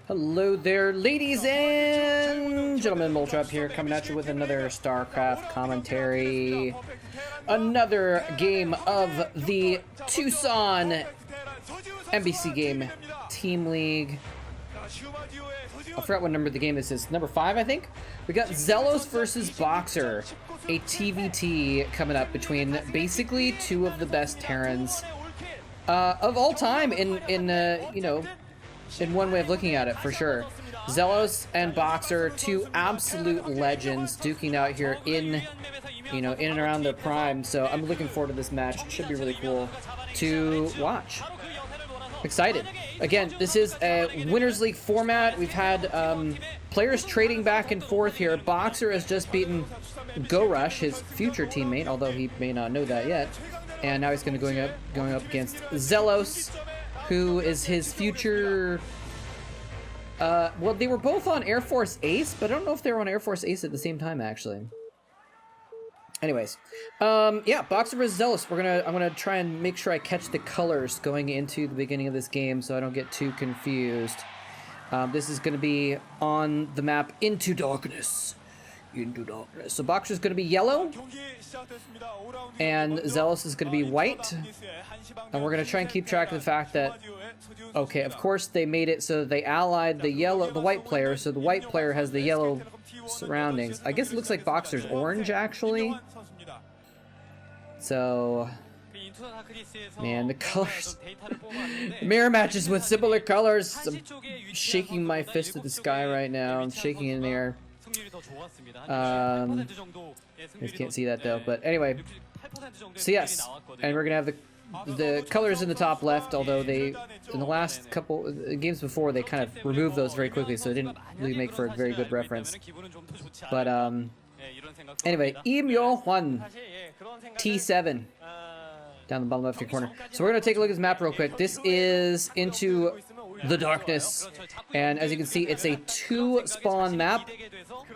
Hello there, ladies and gentlemen. Moltrap here, coming at you with another StarCraft commentary. Another game of the Tucson MBCGame Team League. I forgot what number the game this is. Number 5, I think. We got Xellos versus Boxer, a TVT coming up between basically two of the best Terrans of all time in one way of looking at it, for sure. Xellos and Boxer, two absolute legends duking out here in and around their prime. So I'm looking forward to this match. Should be really cool to watch. Excited. Again, this is a Winners League format. We've had players trading back and forth here. Boxer has just beaten Go Rush, his future teammate, although he may not know that yet. And now he's going to going up against Xellos, who is his future. Well, they were both on Air Force Ace, but I don't know if they were on Air Force Ace at the same time, actually. Anyways, yeah, Boxer vs. Xellos. I'm gonna try and make sure I catch the colors going into the beginning of this game, so I don't get too confused. This is gonna be on the map Into Darkness. Into Darkness. So Boxer's gonna be yellow, and Xellos is gonna be white. And we're gonna try and keep track of the fact that, okay, of course they made it so they allied the white player, so the white player has the yellow surroundings. I guess it looks like Boxer's orange, actually. So, man, the colors. Mirror matches with similar colors. I'm shaking my fist at the sky right now. I'm shaking in the air. You guys can't see that though, but anyway. So yes, and we're gonna have the colors in the top left, although they, in the last couple games before, they kind of removed those very quickly, so it didn't really make for a very good reference. But anyway, Imyo Hwan, T7, down the bottom left corner. So we're gonna take a look at this map real quick. This is Into the Darkness, and as you can see, it's a 2-spawn map.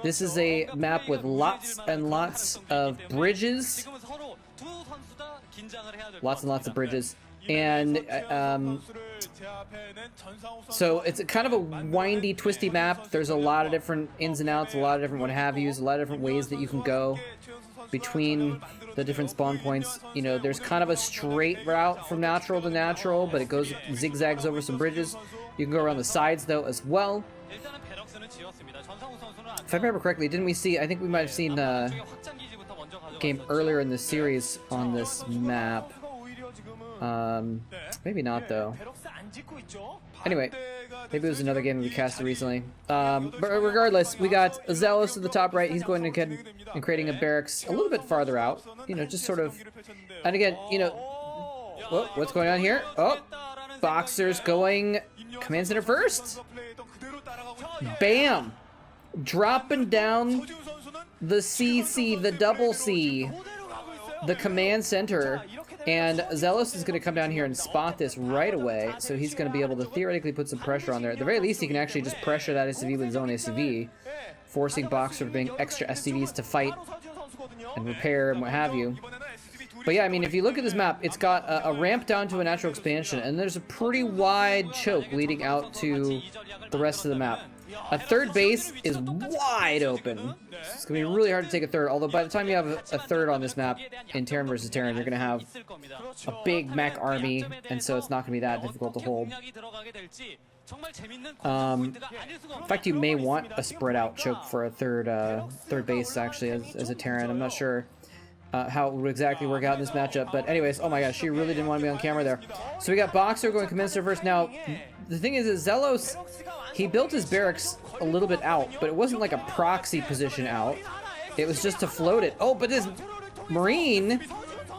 This is a map with lots and lots of bridges. Lots and lots of bridges, and so it's kind of a windy, twisty map. There's a lot of different ins and outs, a lot of different what have yous, a lot of different ways that you can go between the different spawn points. You know, there's kind of a straight route from natural to natural, but it goes zigzags over some bridges. You can go around the sides though as well. If I remember correctly, didn't we see? I think we might have seen game earlier in the series on this map. Maybe not though. Anyway, maybe it was another game we casted recently. But regardless, we got Xellos at the top right. He's going to get and creating a barracks a little bit farther out. You know, just sort of. And again, you know, whoa, what's going on here? Oh, Boxer's going command center first. Bam, dropping down the CC, the double C, the command center, and Xellos is going to come down here and spot this right away, so he's going to be able to theoretically put some pressure on there. At the very least, he can actually just pressure that SCV with his own SCV, forcing Boxer to bring extra SCVs to fight and repair and what have you. But yeah, I mean, if you look at this map, it's got a ramp down to a natural expansion, and there's a pretty wide choke leading out to the rest of the map. A third base is wide open. It's going to be really hard to take a third, although by the time you have a third on this map in Terran versus Terran, you're going to have a big mech army, and so it's not going to be that difficult to hold. In fact, you may want a spread out choke for a third base, actually, as a Terran. I'm not sure how it would exactly work out in this matchup, but anyways, oh my gosh, she really didn't want to be on camera there. So we got Boxer going commencer first. Now, the thing is Xellos, he built his barracks a little bit out, but it wasn't like a proxy position out. It was just to float it. Oh, but this Marine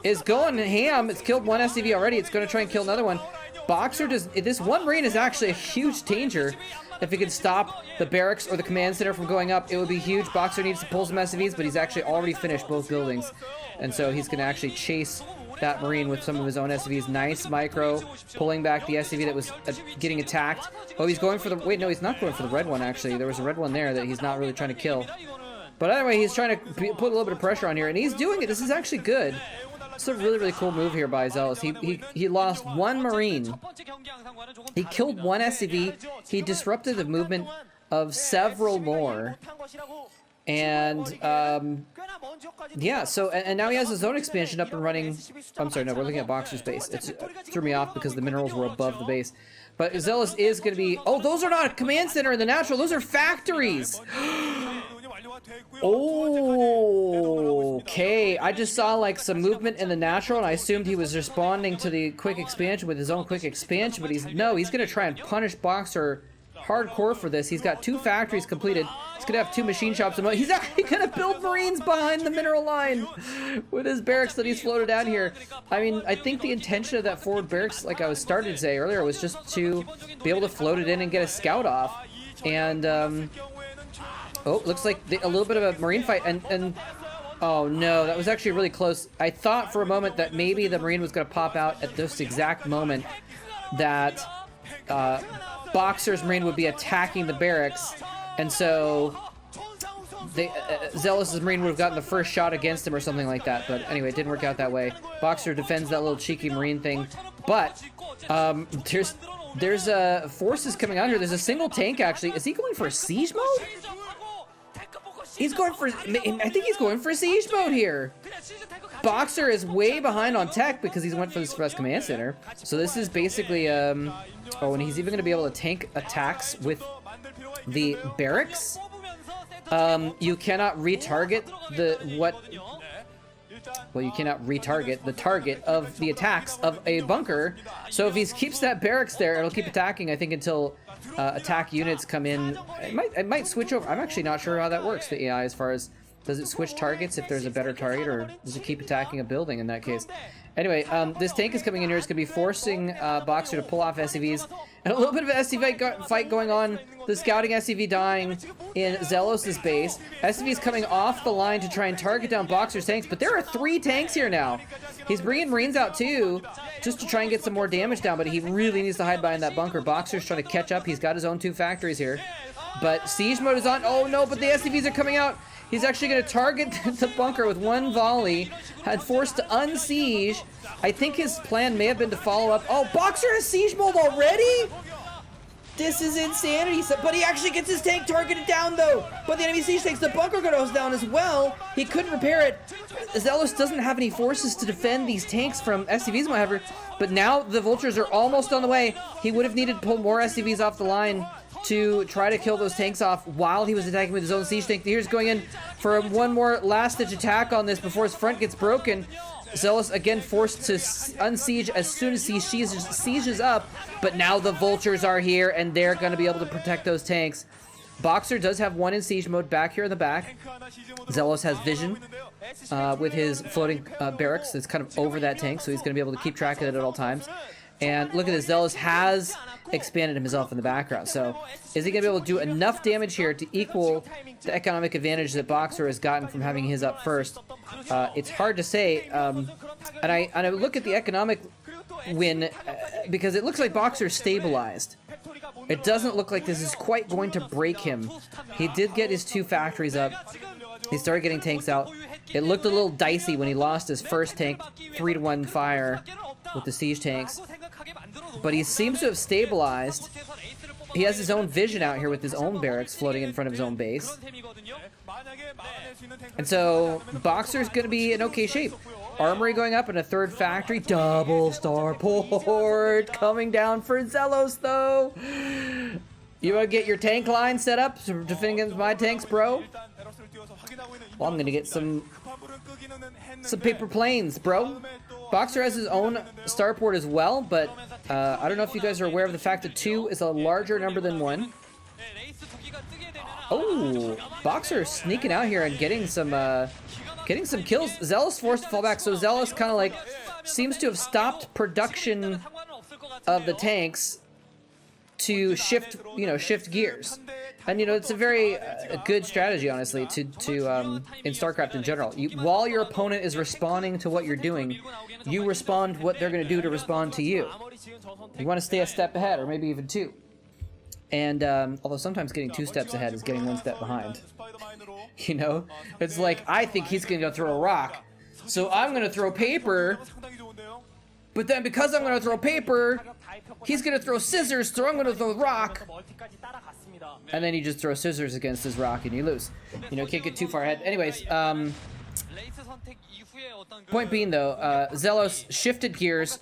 is going ham. It's killed one SCV already. It's going to try and kill another one. Boxer does. This one Marine is actually a huge danger. If he could stop the barracks or the command center from going up, it would be huge. Boxer needs to pull some SCVs, but he's actually already finished both buildings. And so he's going to actually chase that Marine with some of his own SCVs. Nice micro, pulling back the SCV that was getting attacked. Oh, he's going for the... Wait, no, he's not going for the red one, actually. There was a red one there that he's not really trying to kill. But anyway, he's trying to put a little bit of pressure on here, and he's doing it. This is actually good. It's a really, really cool move here by Xellos. He lost one Marine. He killed one SCV. He disrupted the movement of several more. And, yeah, so, and now he has his own expansion up and running. I'm sorry, no, we're looking at Boxer's base. It threw me off because the minerals were above the base. But Xellos is going to be... Oh, those are not a command center in the natural. Those are factories. Oh, okay. I just saw, like, some movement in the natural, and I assumed he was responding to the quick expansion with his own quick expansion. But he's going to try and punish Boxer hardcore for this. He's got 2 factories completed. He's gonna have 2 machine shops. He's actually gonna build Marines behind the mineral line with his barracks that he's floated down here. I mean, I think the intention of that forward barracks, like I was starting to say earlier, was just to be able to float it in and get a scout off. And oh, looks like a little bit of a Marine fight. And oh no, that was actually really close. I thought for a moment that maybe the Marine was gonna pop out at this exact moment that Boxer's Marine would be attacking the barracks, and so Xellos' Marine would have gotten the first shot against him or something like that. But anyway, it didn't work out that way. Boxer defends that little cheeky Marine thing, but there's forces coming out here. There's a single tank actually. Is he going for a siege mode? He's going for, I think he's going for siege mode here. Boxer is way behind on tech because he's went for this first command center. So this is basically, oh, and he's even going to be able to tank attacks with the barracks. You cannot retarget you cannot retarget the target of the attacks of a bunker. So if he keeps that barracks there, it'll keep attacking, I think, until attack units come in. It might switch over. I'm actually not sure how that works, the AI, as far as, does it switch targets if there's a better target, or does it keep attacking a building in that case? Anyway, this tank is coming in here. It's going to be forcing Boxer to pull off SCVs. And a little bit of an SCV fight going on. The scouting SCV dying in Xellos' base. SCV's coming off the line to try and target down Boxer's tanks. But there are 3 tanks here now. He's bringing Marines out too, just to try and get some more damage down. But he really needs to hide behind that bunker. Boxer's trying to catch up. He's got his own 2 factories here. But siege mode is on. Oh no, but the SCVs are coming out. He's actually going to target the bunker with 1 volley. Had forced to unsiege. I think his plan may have been to follow up. Oh, Boxer has siege mode already? This is insanity. But he actually gets his tank targeted down, though. But the enemy siege tanks, the bunker goes down as well. He couldn't repair it. Xellos doesn't have any forces to defend these tanks from SCVs and whatever. But now the vultures are almost on the way. He would have needed to pull more SCVs off the line to try to kill those tanks off while he was attacking with his own siege tank. Here's going in for one more last-ditch attack on this before his front gets broken. Xellos again forced to unsiege as soon as he sieges up, but now the vultures are here and they're going to be able to protect those tanks. Boxer does have 1 in siege mode back here in the back. Xellos has vision with his floating barracks that's kind of over that tank, so he's going to be able to keep track of it at all times. And look at this, Xellos has expanded himself in the background. So is he going to be able to do enough damage here to equal the economic advantage that Boxer has gotten from having his up first? It's hard to say. And I look at the economic win because it looks like Boxer's stabilized. It doesn't look like this is quite going to break him. He did get his 2 factories up. He started getting tanks out. It looked a little dicey when he lost his first tank, 3-to-1 fire with the siege tanks. But he seems to have stabilized. He has his own vision out here with his own barracks floating in front of his own base. And so Boxer's going to be in okay shape. Armory going up in a 3rd factory. Double starport coming down for Xellos, though. You want to get your tank line set up to defend against my tanks, bro? Well, I'm going to get some paper planes, bro. Boxer has his own starport as well, but I don't know if you guys are aware of the fact that 2 is a larger number than 1. Oh, Boxer sneaking out here and getting some kills. Xellos forced to fall back, so Xellos kind of like seems to have stopped production of the tanks to shift gears. And, it's a very good strategy, honestly, to in StarCraft in general. While your opponent is responding to what you're doing, you respond what they're going to do to respond to you. You want to stay a step ahead, or maybe even 2. And, although sometimes getting 2 steps ahead is getting 1 step behind. It's like, I think he's going to go throw a rock. So I'm gonna throw paper, but then because I'm gonna throw paper, he's gonna throw scissors, so I'm gonna throw rock. And then you just throw scissors against his rock and you lose. You know, can't get too far ahead. Anyways, point being though, Xellos shifted gears,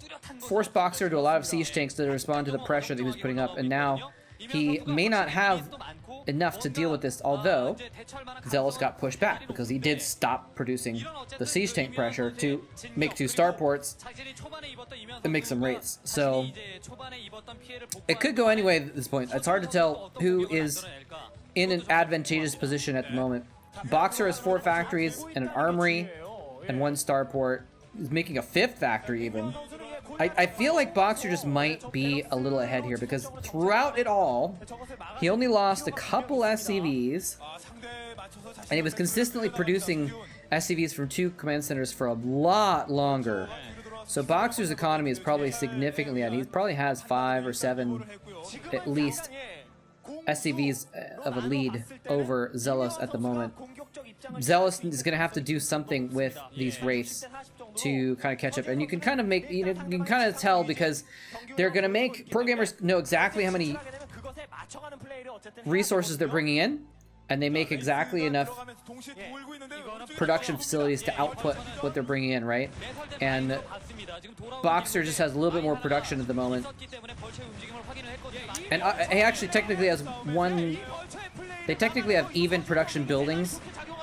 forced Boxer to a lot of siege tanks to respond to the pressure that he was putting up, and now he may not have enough to deal with this, although Xellos got pushed back because he did stop producing the siege tank pressure to make 2 starports and make some wraiths. So it could go anyway at this point. It's hard to tell who is in an advantageous position at the moment. Boxer has 4 factories and an armory and 1 starport. He's making a 5th factory even. I feel like Boxer just might be a little ahead here because throughout it all, he only lost a couple SCVs, and he was consistently producing SCVs from 2 command centers for a lot longer. So Boxer's economy is probably significantly ahead. He probably has 5 or 7, at least, SCVs of a lead over Xellos at the moment. Xellos is going to have to do something with these wraiths to kind of catch up, and you can kind of make, you can kind of tell because they're going to make programmers know exactly how many resources they're bringing in, and they make exactly enough production facilities to output what they're bringing in, right? And Boxer just has a little bit more production at the moment, and he actually technically has 1. They technically have even production buildings.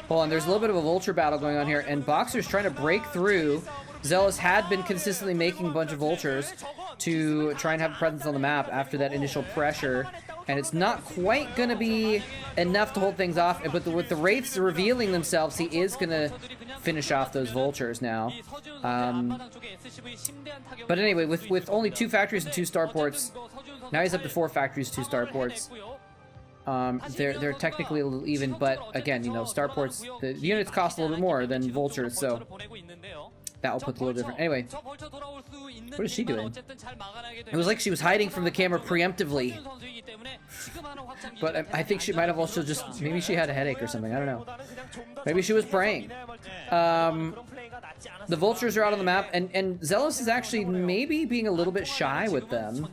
Hold on, there's a little bit of a vulture battle going on here, and Boxer's trying to break through. Xellos had been consistently making a bunch of vultures to try and have a presence on the map after that initial pressure, and it's not quite going to be enough to hold things off, but with the wraiths revealing themselves, he is going to finish off those vultures now. But anyway, with only 2 factories and 2 starports, now he's up to 4 factories, 2 starports. They're technically a little even, but again, you know, starports, the units cost a little bit more than vultures, so that will put a little different. Anyway, what is she doing? It was like she was hiding from the camera preemptively, but I think she might have also just, maybe she had a headache or something, I don't know. Maybe she was praying. The vultures are out on the map, and Xellos is actually maybe being a little bit shy with them.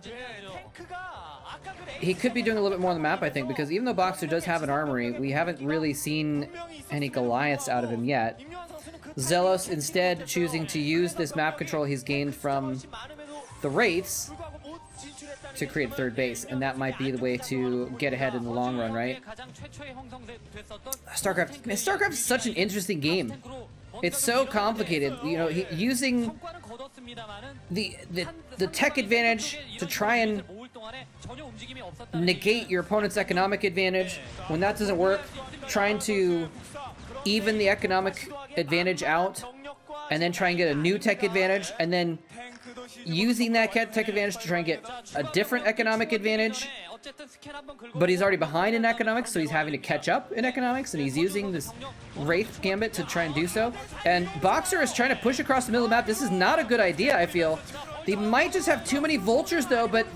He could be doing a little bit more on the map, I think, because even though Boxer does have an armory, we haven't really seen any Goliaths out of him yet. Xellos instead choosing to use this map control he's gained from the Wraiths to create a 3rd base, and that might be the way to get ahead in the long run, right? StarCraft, man, StarCraft is such an interesting game. It's so complicated, you know, using the tech advantage to try and negate your opponent's economic advantage. When that doesn't work, trying to even the economic advantage out, and then try and get a new tech advantage, and then using that tech advantage to try and get a different economic advantage. But he's already behind in economics, so he's having to catch up in economics, and he's using this Wraith Gambit to try and do so. And Boxer is trying to push across the middle of the map. This is not a good idea, I feel. They might just have too many vultures, though, but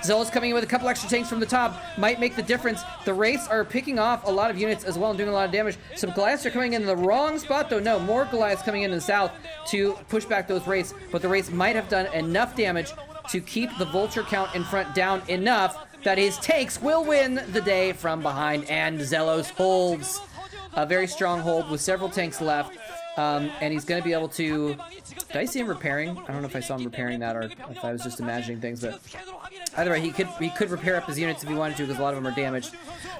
Xellos coming in with a couple extra tanks from the top might make the difference. The Wraiths are picking off a lot of units as well and doing a lot of damage. Some Goliaths are coming in the wrong spot, though. No, more Goliaths coming in the south to push back those Wraiths, but the Wraiths might have done enough damage to keep the vulture count in front down enough that his tanks will win the day from behind, and Xellos holds a very strong hold with several tanks left, and he's going to be able to... Did I see him repairing? I don't know if I saw him repairing that or if I was just imagining things, but either way, he could repair up his units if he wanted to, because a lot of them are damaged.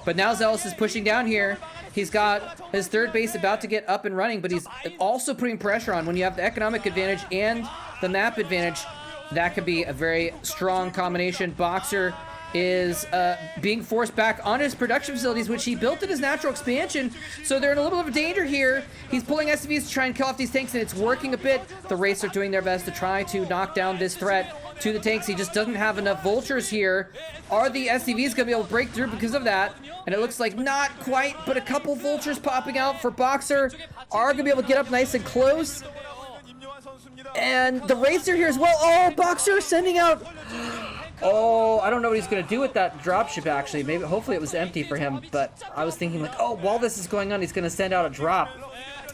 But now Xellos is pushing down here. He's got his 3rd base about to get up and running, but he's also putting pressure on. When you have the economic advantage and the map advantage, that could be a very strong combination. Boxer is being forced back on his production facilities, which he built in his natural expansion, so they're in a little bit of danger here. He's pulling SCVs to try and kill off these tanks, and it's working a bit. The Wraiths are doing their best to try to knock down this threat to the tanks. He just doesn't have enough vultures here. Are the SCVs gonna be able to break through because of that? And it looks like not quite, but a couple vultures popping out for Boxer are gonna be able to get up nice and close. And the Wraiths are here as well. Oh, Boxer sending out Oh, I don't know what he's going to do with that dropship, actually. Maybe, hopefully it was empty for him, but I was thinking, like, oh, while this is going on, he's going to send out a drop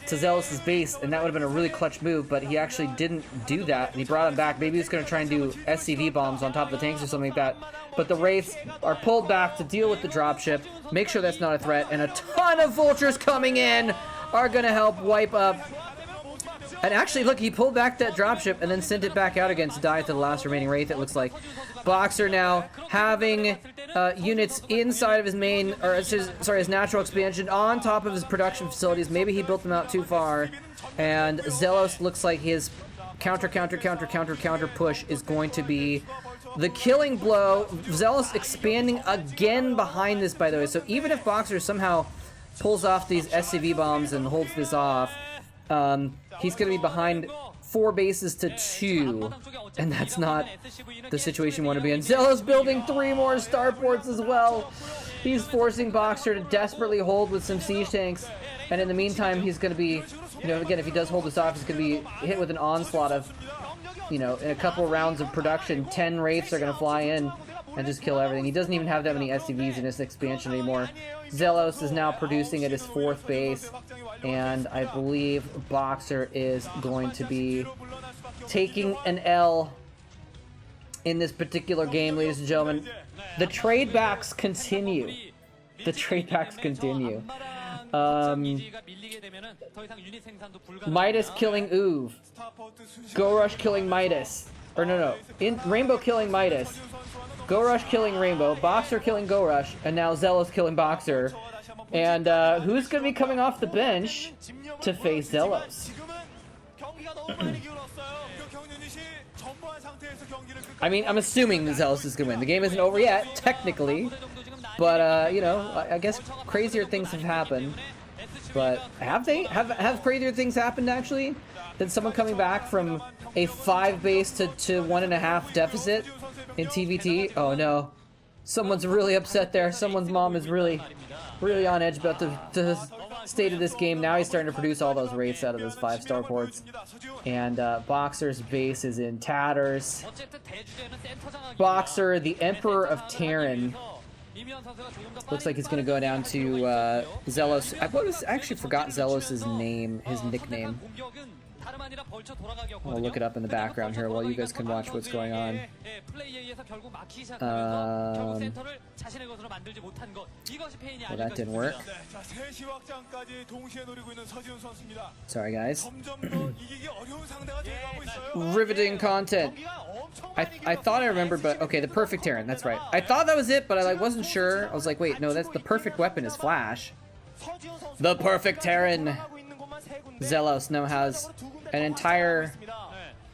to Xellos' base, and that would have been a really clutch move, but he actually didn't do that, and he brought him back. Maybe he's going to try and do SCV bombs on top of the tanks or something like that. But the Wraiths are pulled back to deal with the dropship, make sure that's not a threat, and a ton of vultures coming in are going to help wipe up. And actually, look, he pulled back that dropship and then sent it back out again to die to the last remaining Wraith, it looks like. Boxer now having units inside of his main, or his natural expansion on top of his production facilities. Maybe he built them out too far. And Xellos looks like his counter push is going to be the killing blow. Xellos expanding again behind this, by the way. So even if Boxer somehow pulls off these SCV bombs and holds this off, he's going to be behind 4 bases to 2, and that's not the situation you want to be in. Xellos building 3 more starports as well. He's forcing Boxer to desperately hold with some siege tanks, and in the meantime, he's going to be, you know, again, if he does hold this off, he's going to be hit with an onslaught of, you know, in a couple rounds of production, 10 Wraiths are going to fly in and just kill everything. He doesn't even have that many SCVs in his expansion anymore. Xellos is now producing at his 4th base, and I believe Boxer is going to be taking an L in this particular game, ladies and gentlemen. The trade backs continue. The trade backs continue. Midas killing Uv. Go Rush killing Midas. Or no. Rainbow killing Midas. Go Rush killing Rainbow, Boxer killing Go Rush, and now Xellos killing Boxer. And who's going to be coming off the bench to face Xellos? I mean, I'm assuming that Xellos is going to win. The game isn't over yet, technically. But, you know, I guess crazier things have happened. But have they? Have crazier things happened, actually? Than someone coming back from a 5 base to 1.5 deficit in TVT? Oh no. Someone's really upset there. Someone's mom is really on edge about the state of this game. Now he's starting to produce all those Wraiths out of his 5-star ports. And Boxer's base is in tatters. Boxer, the Emperor of Terran. Looks like he's going to go down to Xellos. I actually forgot Xellos' name, his nickname. I'll look it up in the background here while you guys can watch what's going on. Well, that didn't work. Sorry, guys. Riveting content. I thought I remembered, but okay, the perfect Terran, that's right. I thought that was it, but I wasn't sure. I was like, wait, no, that's the perfect weapon is Flash. The perfect Terran. Xellos now has an entire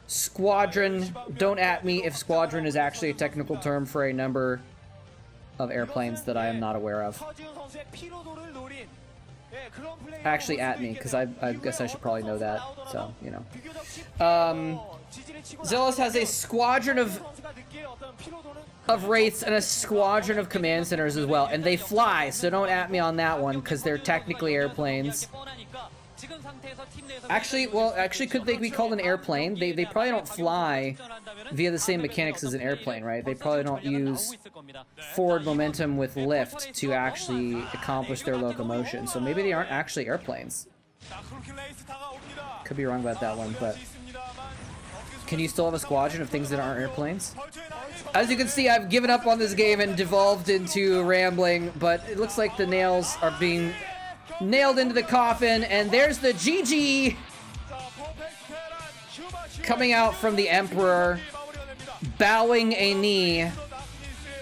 squadron. Don't at me if squadron is actually a technical term for a number of airplanes that I am not aware of. Actually at me, because I guess I should probably know that, so, you know. Xellos has a squadron of Wraiths and a squadron of command centers as well, and they fly, so don't at me on that one, because they're technically airplanes. Actually, could they be called an airplane? They probably don't fly via the same mechanics as an airplane, right? They probably don't use forward momentum with lift to actually accomplish their locomotion. So maybe they aren't actually airplanes. Could be wrong about that one, but can you still have a squadron of things that aren't airplanes? As you can see, I've given up on this game and devolved into rambling, but it looks like the nails are being nailed into the coffin, and there's the GG coming out from the Emperor, bowing a knee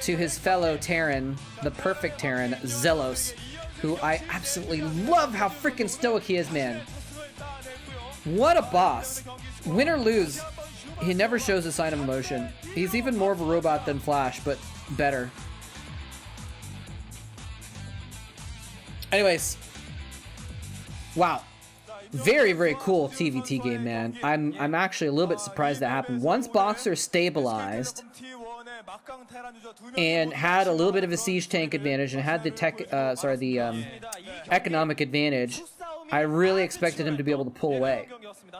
to his fellow Terran, the perfect Terran, Xellos, who I absolutely love how freaking stoic he is, man. What a boss. Win or lose, he never shows a sign of emotion. He's even more of a robot than Flash, but better. Anyways, wow. Very, very cool TVT game, man. I'm actually a little bit surprised that happened. Once Boxer stabilized and had a little bit of a siege tank advantage and had the economic advantage, I really expected him to be able to pull away.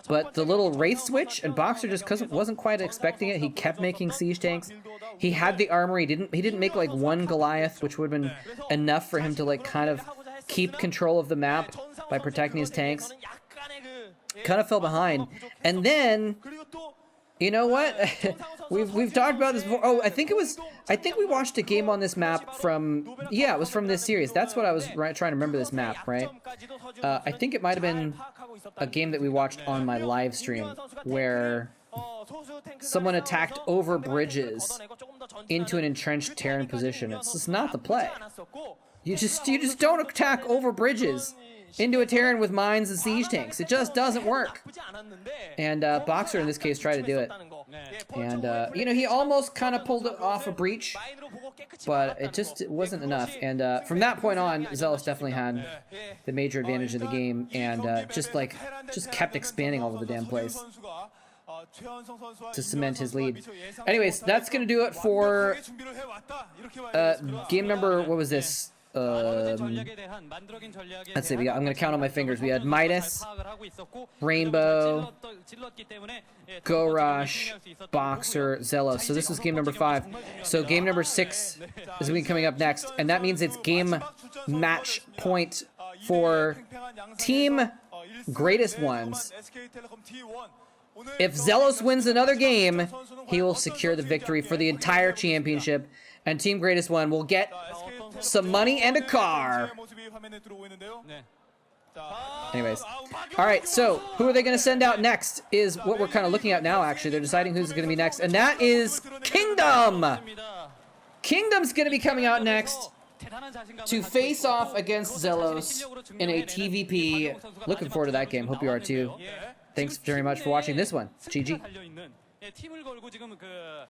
But the little Wraith switch, and Boxer just wasn't quite expecting it. He kept making siege tanks. He had the armor. He didn't make like one Goliath, which would have been enough for him to like kind of keep control of the map by protecting his tanks. Kind of fell behind. And then, you know what? we've talked about this before. Oh, I think we watched a game on this map from, yeah, it was from this series. That's what I was trying to remember, this map, right? I think it might have been a game that we watched on my live stream where someone attacked over bridges into an entrenched Terran position. It's just not the play. You just don't attack over bridges into a Terran with mines and siege tanks. It just doesn't work. And Boxer in this case tried to do it. And you know, he almost kind of pulled off a breach, but it wasn't enough. And from that point on, Xellos definitely had the major advantage of the game, and just kept expanding all over the damn place to cement his lead. Anyways, that's gonna do it for game number, what was this? Let's see, I'm gonna count on my fingers. We had Midas, Rainbow, Go Rush, Boxer, Xellos. So this was game number 5. So game number 6 is gonna be coming up next, and that means it's game match point for Team Greatest Ones. If Xellos wins another game, he will secure the victory for the entire championship, and Team Greatest One will get some money and a car. Anyways, all right, so who are they going to send out next is what we're kind of looking at now, actually. They're deciding who's going to be next, and that is Kingdom. Kingdom's going to be coming out next to face off against Xellos in a TVP. Looking forward to that game. Hope you are too. Thanks very much for watching this one. GG.